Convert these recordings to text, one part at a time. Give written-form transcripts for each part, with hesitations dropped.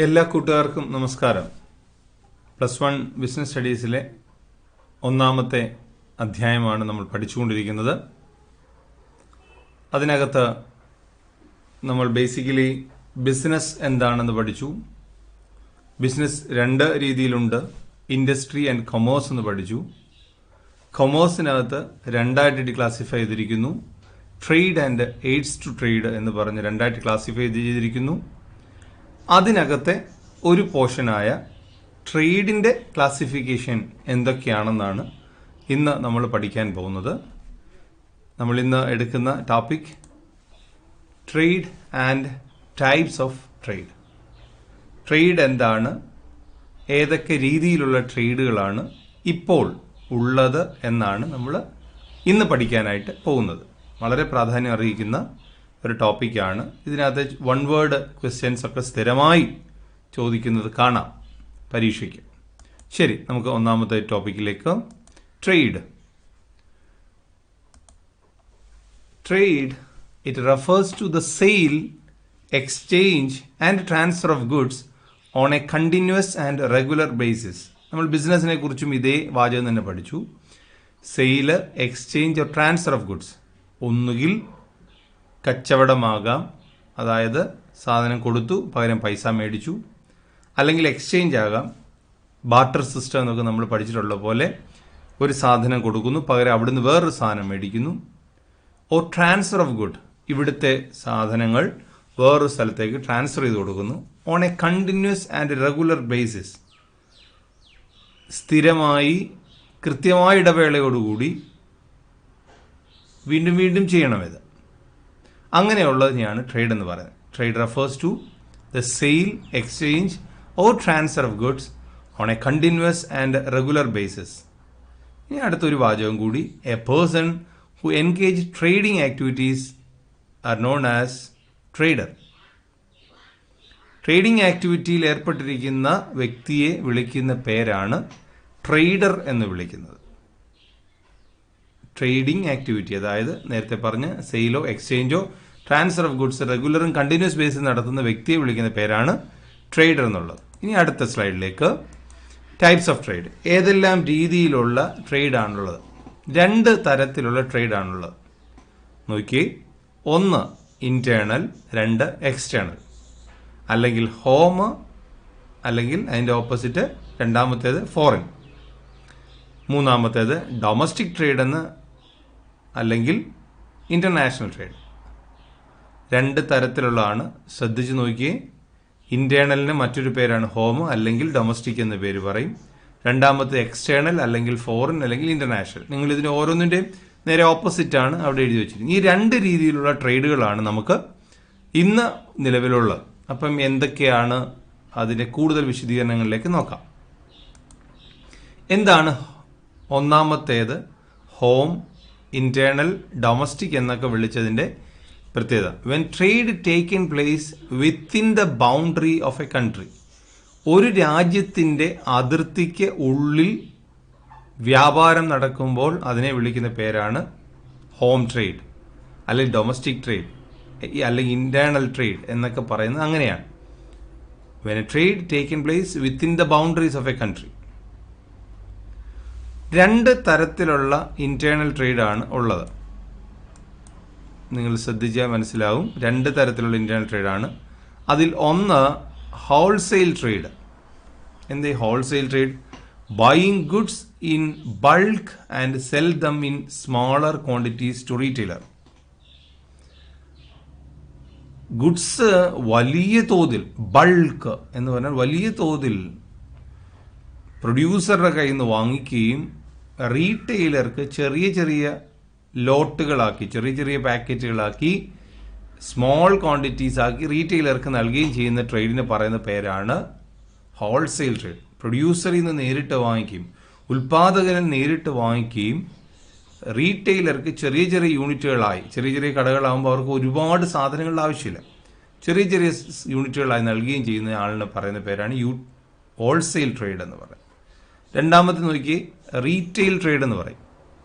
എല്ലാ കൂട്ടുകാർക്കും നമസ്കാരം. +1 ബിസിനസ് സ്റ്റഡീസിലെ ഒന്നാമത്തെ അധ്യായമാണ് നമ്മൾ പഠിച്ചുകൊണ്ടിരിക്കുന്നത്. അതിനകത്ത് നമ്മൾ ബേസിക്കലി ബിസിനസ് എന്താണെന്ന് പഠിച്ചു. ബിസിനസ് രണ്ട് രീതിയിലുണ്ട്, ഇൻഡസ്ട്രി ആൻഡ് കൊമേഴ്സ് എന്ന് പഠിച്ചു. കൊമേഴ്സിനകത്ത് രണ്ടായിട്ട് ക്ലാസിഫൈ ചെയ്തിരിക്കുന്നു. Trade and aids to trade എന്ന് പറഞ്ഞ് രണ്ടായിട്ട് ക്ലാസിഫൈ ചെയ്തിരിക്കുന്നു. അതിനകത്തെ ഒരു പോർഷനായ ട്രേഡിൻ്റെ ക്ലാസിഫിക്കേഷൻ എന്തൊക്കെയാണെന്നാണ് ഇന്ന് നമ്മൾ പഠിക്കാൻ പോകുന്നത്. നമ്മൾ ഇന്ന് എടുക്കുന്ന topic trade and types of trade. Trade എന്താണ്, ഏതൊക്കെ രീതിയിലുള്ള ട്രേഡുകളാണ് ഇപ്പോൾ ഉള്ളത് എന്നാണ് നമ്മൾ ഇന്ന് പഠിക്കാനായിട്ട് പോകുന്നത്. വളരെ പ്രാധാന്യം അറിയിക്കുന്ന ഒരു ടോപ്പിക്കാണ്. ഇതിനകത്ത് 1 വേർഡ് ക്വസ്റ്റ്യൻസ് ഒക്കെ സ്ഥിരമായി ചോദിക്കുന്നത് കാണാം പരീക്ഷയ്ക്ക്. ശരി, നമുക്ക് ഒന്നാമത്തെ ടോപ്പിക്കിലേക്ക്. Trade. Trade it refers to the sale, exchange and transfer of goods on a continuous and regular basis. നമ്മൾ ബിസിനസ്സിനെ കുറിച്ചും ഇതേ വാചകം തന്നെ പഠിച്ചു. Sale, exchange or transfer of goods. ഒന്നുകിൽ കച്ചവടമാകാം, അതായത് സാധനം കൊടുത്തു പകരം പൈസ മേടിച്ചു. അല്ലെങ്കിൽ എക്സ്ചേഞ്ച് ആകാം, ബാർട്ടർ സിസ്റ്റം എന്നൊക്കെ നമ്മൾ പഠിച്ചിട്ടുള്ള പോലെ ഒരു സാധനം കൊടുക്കുന്നു പകരം അവിടുന്ന് വേറൊരു സാധനം മേടിക്കുന്നു. ഓർ ട്രാൻസ്ഫർ ഓഫ് ഗുഡ്, ഇവിടുത്തെ സാധനങ്ങൾ വേറൊരു സ്ഥലത്തേക്ക് ട്രാൻസ്ഫർ ചെയ്ത് കൊടുക്കുന്നു. On a continuous and regular basis, സ്ഥിരമായി കൃത്യമായ ഇടവേളയോടുകൂടി വീണ്ടും വീണ്ടും ചെയ്യണം. ഇത് അങ്ങനെയുള്ളതിനെയാണ് ട്രേഡ് എന്ന് പറയുന്നത്. Trade refers to the sale, exchange or transfer of goods on a continuous and regular basis. ഇനി അടുത്തൊരു വാചകം കൂടി. A person who engage trading activities are known as trader. Trading ആക്ടിവിറ്റിയിൽ ഏർപ്പെട്ടിരിക്കുന്ന വ്യക്തിയെ വിളിക്കുന്ന പേരാണ് ട്രേഡർ എന്ന് വിളിക്കുന്നത്. ട്രേഡിംഗ് ആക്ടിവിറ്റി, അതായത് നേരത്തെ പറഞ്ഞ സെയിലോ എക്സ്ചേഞ്ചോ ട്രാൻസ്ഫർ ഓഫ് ഗുഡ്സ് റെഗുലറും കണ്ടിന്യൂസ് ബേസിൽ നടത്തുന്ന വ്യക്തിയെ വിളിക്കുന്ന പേരാണ് ട്രേഡർ എന്നുള്ളത്. ഇനി അടുത്ത സ്ലൈഡിലേക്ക്. Types of trade. ഏതെല്ലാം രീതിയിലുള്ള ട്രേഡാണുള്ളത്? 2 തരത്തിലുള്ള ട്രേഡാണുള്ളത്. നോക്കിയേ, 1 ഇന്റേണൽ, 2 എക്സ്റ്റേണൽ. അല്ലെങ്കിൽ ഹോം, അല്ലെങ്കിൽ അതിൻ്റെ ഓപ്പോസിറ്റ് രണ്ടാമത്തേത് ഫോറിൻ, മൂന്നാമത്തേത് ഡൊമസ്റ്റിക് ട്രേഡ് എന്ന്, അല്ലെങ്കിൽ ഇൻ്റർനാഷണൽ ട്രേഡ്. 2 തരത്തിലുള്ളതാണ്. ശ്രദ്ധിച്ച് നോക്കിയേ. ഇന്റേണലിന് മറ്റൊരു പേരാണ് ഹോം, അല്ലെങ്കിൽ ഡൊമസ്റ്റിക് എന്ന പേര് പറയും. രണ്ടാമത്തെ എക്സ്റ്റേണൽ, അല്ലെങ്കിൽ ഫോറിൻ, അല്ലെങ്കിൽ ഇന്റർനാഷണൽ. നിങ്ങൾ ഇതിന് ഓരോന്നിൻ്റെയും നേരെ ഓപ്പോസിറ്റാണ് അവിടെ എഴുതി വെച്ചിരിക്കുന്നത്. ഈ 2 രീതിയിലുള്ള ട്രേഡുകളാണ് നമുക്ക് ഇന്ന് നിലവിലുള്ളത്. അപ്പം എന്തൊക്കെയാണ് അതിൻ്റെ കൂടുതൽ വിശദീകരണങ്ങളിലേക്ക് നോക്കാം. എന്താണ് ഒന്നാമത്തേത്? ഹോം, ഇന്റേണൽ, ഡൊമസ്റ്റിക് എന്നൊക്കെ വിളിച്ചതിൻ്റെ പ്രത്യേകത. When trade taken place within the boundary of A country. ഒരു രാജ്യത്തിൻ്റെ അതിർത്തിക്ക് ഉള്ളിൽ വ്യാപാരം നടക്കുമ്പോൾ അതിനെ വിളിക്കുന്ന പേരാണ് ഹോം ട്രേഡ്, അല്ലെങ്കിൽ ഡൊമസ്റ്റിക് ട്രേഡ്, അല്ലെങ്കിൽ ഇന്റേണൽ ട്രേഡ് എന്നൊക്കെ പറയുന്നത് അങ്ങനെയാണ്. When A trade taken place within the boundaries of A country. 2 തരത്തിലുള്ള ഇന്റേണൽ ട്രേഡാണ് ഉള്ളത്. നിങ്ങൾ ശ്രദ്ധിച്ചാൽ മനസ്സിലാവും. 2 തരത്തിലുള്ള ഇന്റേണൽ ട്രേഡാണ്. അതിൽ ഒന്ന് ഹോൾസെയിൽ ട്രേഡ്. എന്ത് wholesale trade? Buying goods in bulk and sell them in smaller quantities to retailer. Goods വലിയ തോതിൽ, ബൾക്ക് എന്ന് പറഞ്ഞാൽ വലിയ തോതിൽ പ്രൊഡ്യൂസറുടെ കയ്യിൽ നിന്ന് വാങ്ങിക്കുകയും റീറ്റെയിലർക്ക് ചെറിയ ചെറിയ ലോട്ടുകളാക്കി, ചെറിയ ചെറിയ പാക്കറ്റുകളാക്കി, സ്മോൾ ക്വാണ്ടിറ്റീസ് ആക്കി റീറ്റെയിലർക്ക് നൽകുകയും ചെയ്യുന്ന ട്രേഡിന് പറയുന്ന പേരാണ് ഹോൾസെയിൽ ട്രേഡ്. പ്രൊഡ്യൂസറിൽ നിന്ന് നേരിട്ട് വാങ്ങിക്കുകയും ഉൽപ്പാദകനിൽ നേരിട്ട് വാങ്ങിക്കുകയും റീറ്റെയിലർക്ക് ചെറിയ ചെറിയ യൂണിറ്റുകളായി, ചെറിയ ചെറിയ കടകളാകുമ്പോൾ അവർക്ക് ഒരുപാട് സാധനങ്ങളുടെ ആവശ്യമില്ല, ചെറിയ ചെറിയ യൂണിറ്റുകളായി നൽകുകയും ചെയ്യുന്ന ആളിനെ പറയുന്ന പേരാണ് ഹോൾസെയിൽ ട്രേഡ് എന്ന് പറയുന്നത്. രണ്ടാമത്തെ നോക്കി റീറ്റെയിൽ ട്രേഡ് എന്ന് പറയും.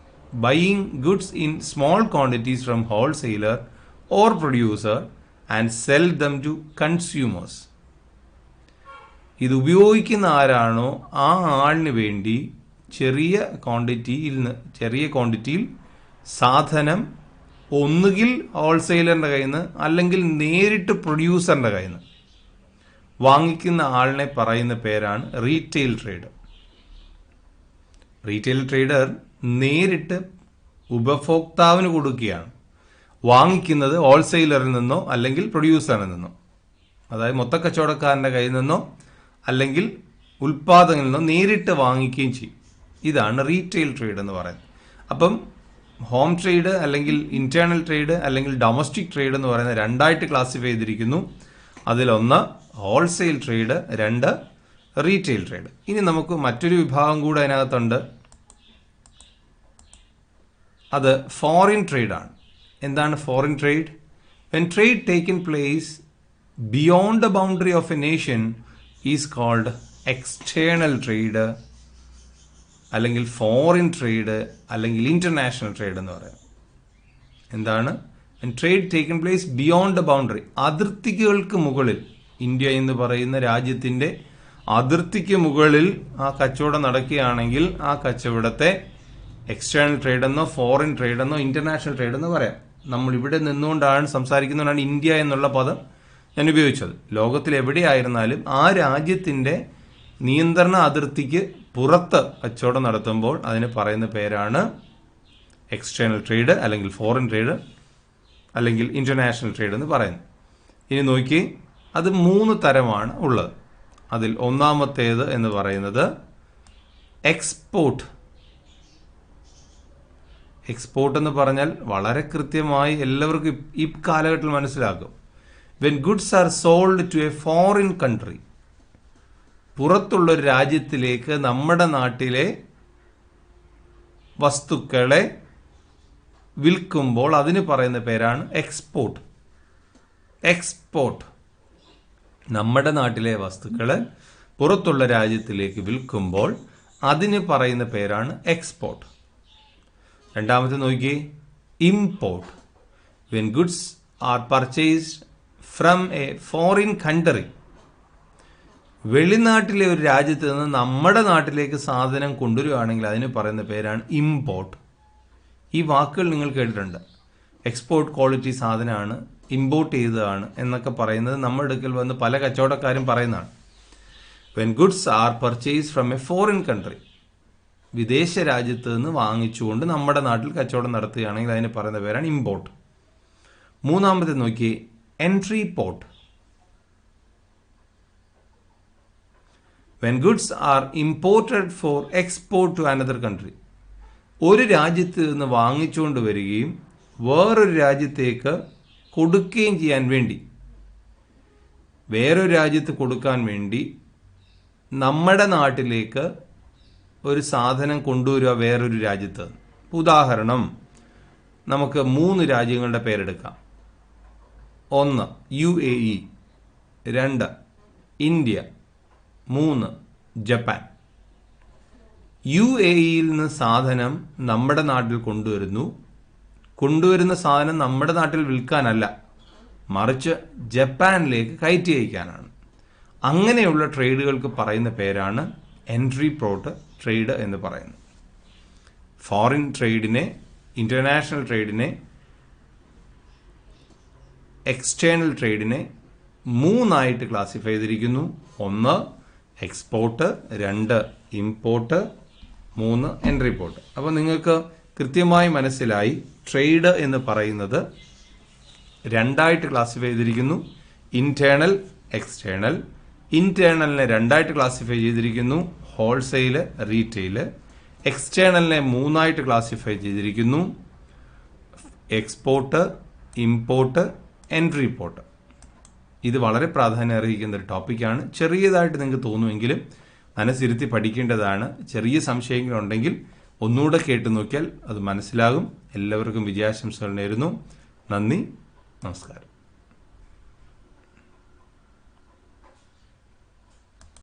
Buying goods in small quantities from wholesaler or producer and sell them to consumers. ഇത് ഉപയോഗിക്കുന്ന ആരാണോ ആ ആളിന് വേണ്ടി ചെറിയ ക്വാണ്ടിറ്റിയിൽ സാധനം ഒന്നുകിൽ ഹോൾസെയിലറിൻ്റെ കയ്യിൽ നിന്ന് അല്ലെങ്കിൽ നേരിട്ട് പ്രൊഡ്യൂസറിൻ്റെ കയ്യിൽ നിന്ന് വാങ്ങിക്കുന്ന ആളിനെ പറയുന്ന പേരാണ് റീറ്റെയിൽ ട്രേഡർ. റീറ്റെയിൽ ട്രേഡർ നേരിട്ട് ഉപഭോക്താവിന് കൊടുക്കുകയാണ്, വാങ്ങിക്കുന്നത് ഹോൾസെയിലറിൽ നിന്നോ അല്ലെങ്കിൽ പ്രൊഡ്യൂസറിൽ നിന്നോ, അതായത് മൊത്തക്കച്ചവടക്കാരൻ്റെ കയ്യിൽ നിന്നോ അല്ലെങ്കിൽ ഉൽപ്പാദകരിൽ നിന്നോ നേരിട്ട് വാങ്ങിക്കുകയും ചെയ്യും. ഇതാണ് റീറ്റെയിൽ ട്രേഡ് എന്ന് പറയുന്നത്. അപ്പം ഹോം ട്രേഡ് അല്ലെങ്കിൽ ഇന്റേണൽ ട്രേഡ് അല്ലെങ്കിൽ ഡൊമസ്റ്റിക് ട്രേഡ് എന്ന് പറയുന്ന രണ്ടായിട്ട് ക്ലാസിഫൈ ചെയ്തിരിക്കുന്നു. അതിലൊന്ന് ഹോൾസെയിൽ ട്രേഡ്, രണ്ട് റീറ്റെയിൽ ട്രേഡ്. ഇനി നമുക്ക് മറ്റൊരു വിഭാഗം കൂടെ അതിനകത്തുണ്ട്, അത് ഫോറിൻ ട്രേഡാണ്. എന്താണ് foreign trade? When trade taken place beyond the boundary of a nation is called external trade, അല്ലെങ്കിൽ ഫോറിൻ ട്രേഡ്, അല്ലെങ്കിൽ ഇന്റർനാഷണൽ ട്രേഡ് എന്ന് പറയാം. എന്താണ്? Trade taken place beyond the boundary, അതിർത്തികൾക്ക് മുകളിൽ, ഇന്ത്യ എന്ന് പറയുന്ന രാജ്യത്തിന്റെ അതിർത്തിക്ക് മുകളിൽ ആ കച്ചവടം നടക്കുകയാണെങ്കിൽ ആ കച്ചവടത്തെ എക്സ്റ്റേണൽ ട്രേഡ് എന്നോ ഫോറിൻ ട്രേഡ് എന്നോ ഇന്റർനാഷണൽ ട്രേഡ് എന്ന് പറയാം. നമ്മൾ ഇവിടെ നിന്നുകൊണ്ടാണ് സംസാരിക്കുന്നതുകൊണ്ടാണ് ഇന്ത്യ എന്നുള്ള പദം ഞാൻ ഉപയോഗിച്ചത്. ലോകത്തിൽ എവിടെയായിരുന്നാലും ആ രാജ്യത്തിന്റെ നിയന്ത്രണ അതിർത്തിക്ക് പുറത്ത് കച്ചവടം നടത്തുമ്പോൾ അതിന് പറയുന്ന പേരാണ് എക്സ്റ്റേണൽ ട്രേഡ്, അല്ലെങ്കിൽ ഫോറിൻ ട്രേഡ്, അല്ലെങ്കിൽ ഇന്റർനാഷണൽ ട്രേഡ് എന്ന് പറയുന്നത്. ഇനി നോക്കി, അത് 3 തരമാണ് ഉള്ളത്. അതിൽ ഒന്നാമത്തേത് എന്ന് പറയുന്നത് എക്സ്പോർട്ട്. എക്സ്പോർട്ട് എന്ന് പറഞ്ഞാൽ വളരെ കൃത്യമായി എല്ലാവർക്കും ഈ കാലഘട്ടത്തിൽ മനസ്സിലാക്കും. When goods are sold to a foreign country, പുറത്തുള്ളൊരു രാജ്യത്തിലേക്ക് നമ്മുടെ നാട്ടിലെ വസ്തുക്കളെ വിൽക്കുമ്പോൾ അതിന് പറയുന്ന പേരാണ് എക്സ്പോർട്ട്. എക്സ്പോർട്ട്, നമ്മുടെ നാട്ടിലെ വസ്തുക്കളെ പുറത്തുള്ള രാജ്യത്തിലേക്ക് വിൽക്കുമ്പോൾ അതിന് പറയുന്ന പേരാണ് എക്സ്പോർട്ട്. രണ്ടാമത്തെ നോക്കിയേ, import. When goods are purchased from a foreign country, വെളിനാട്ടിലെ ഒരു രാജ്യത്ത് നിന്ന് നമ്മുടെ നാട്ടിലേക്ക് സാധനം കൊണ്ടുവരികയാണെങ്കിൽ അതിന് പറയുന്ന പേരാണ് ഇമ്പോർട്ട്. ഈ വാക്കുകൾ നിങ്ങൾ കേട്ടിട്ടുണ്ട്. എക്സ്പോർട്ട് ക്വാളിറ്റി സാധനമാണ്, ഇമ്പോർട്ട് ചെയ്തതാണ് എന്നൊക്കെ പറയുന്നത് നമ്മുടെ അടുക്കൽ വന്ന് പല കച്ചവടക്കാരും പറയുന്നതാണ്. When goods R purchase from a foreign country, വിദേശ രാജ്യത്ത് നിന്ന് വാങ്ങിച്ചുകൊണ്ട് നമ്മുടെ നാട്ടിൽ കച്ചവടം നടത്തുകയാണെങ്കിൽ അതിന് പറയുന്ന പേരാണ് ഇമ്പോർട്ട്. മൂന്നാമത്തെ നോക്കി, entry port. When goods are imported for export to another country, ഒരു രാജ്യത്ത് നിന്ന് വാങ്ങിച്ചുകൊണ്ട് വരികയും വേറൊരു രാജ്യത്തേക്ക് കൊടുക്കുകയും ചെയ്യാൻ വേണ്ടി, വേറൊരു രാജ്യത്ത് കൊടുക്കാൻ വേണ്ടി നമ്മുടെ നാട്ടിലേക്ക് ഒരു സാധനം കൊണ്ടുവരിക വേറൊരു രാജ്യത്ത്. ഉദാഹരണം, നമുക്ക് 3 രാജ്യങ്ങളുടെ പേരെടുക്കാം. 1 UAE, 2 ഇന്ത്യ, 3 ജപ്പാൻ. UAEയിൽ നിന്ന് സാധനം നമ്മുടെ നാട്ടിൽ കൊണ്ടുവരുന്ന സാധനം നമ്മുടെ നാട്ടിൽ വിൽക്കാനല്ല, മറിച്ച് ജപ്പാനിലേക്ക് കയറ്റി അയക്കാനാണ്. അങ്ങനെയുള്ള ട്രേഡുകൾക്ക് പറയുന്ന പേരാണ് എൻട്രി പോർട്ട് ട്രേഡ് എന്ന് പറയുന്നത്. ഫോറിൻ ട്രേഡിനെ, ഇന്റർനാഷണൽ ട്രേഡിനെ, എക്സ്റ്റേണൽ ട്രേഡിനെ 3 ക്ലാസിഫൈ ചെയ്തിരിക്കുന്നു. 1 എക്സ്പോർട്ട്, 2 ഇമ്പോർട്ട്, 3 എൻട്രി പോർട്ട്. അപ്പോൾ നിങ്ങൾക്ക് കൃത്യമായി മനസ്സിലായി, ട്രേഡ് എന്ന് പറയുന്നത് 2 ക്ലാസിഫൈ ചെയ്തിരിക്കുന്നു. Internal, external. ഇന്റേണലിനെ 2 ക്ലാസിഫൈ ചെയ്തിരിക്കുന്നു, ഹോൾസെയിൽ, റീറ്റെയിൽ. എക്സ്റ്റേണലിനെ 3 ക്ലാസിഫൈ ചെയ്തിരിക്കുന്നു, എക്സ്പോർട്ട്, ഇമ്പോർട്ട്, എൻട്രി പോർട്ട്. ഇത് വളരെ പ്രാധാന്യം അർഹിക്കുന്ന ഒരു ടോപ്പിക്കാണ്. ചെറിയതായിട്ട് നിങ്ങൾക്ക് തോന്നുമെങ്കിലും മനസ്സിരുത്തി പഠിക്കേണ്ടതാണ്. ചെറിയ സംശയങ്ങളുണ്ടെങ്കിൽ ഒന്നുകൂടെ കേട്ടു നോക്കിയാൽ അത് മനസ്സിലാകും. എല്ലാവർക്കും വിജയാശംസകൾ നേരുന്നു. നന്ദി, നമസ്കാരം.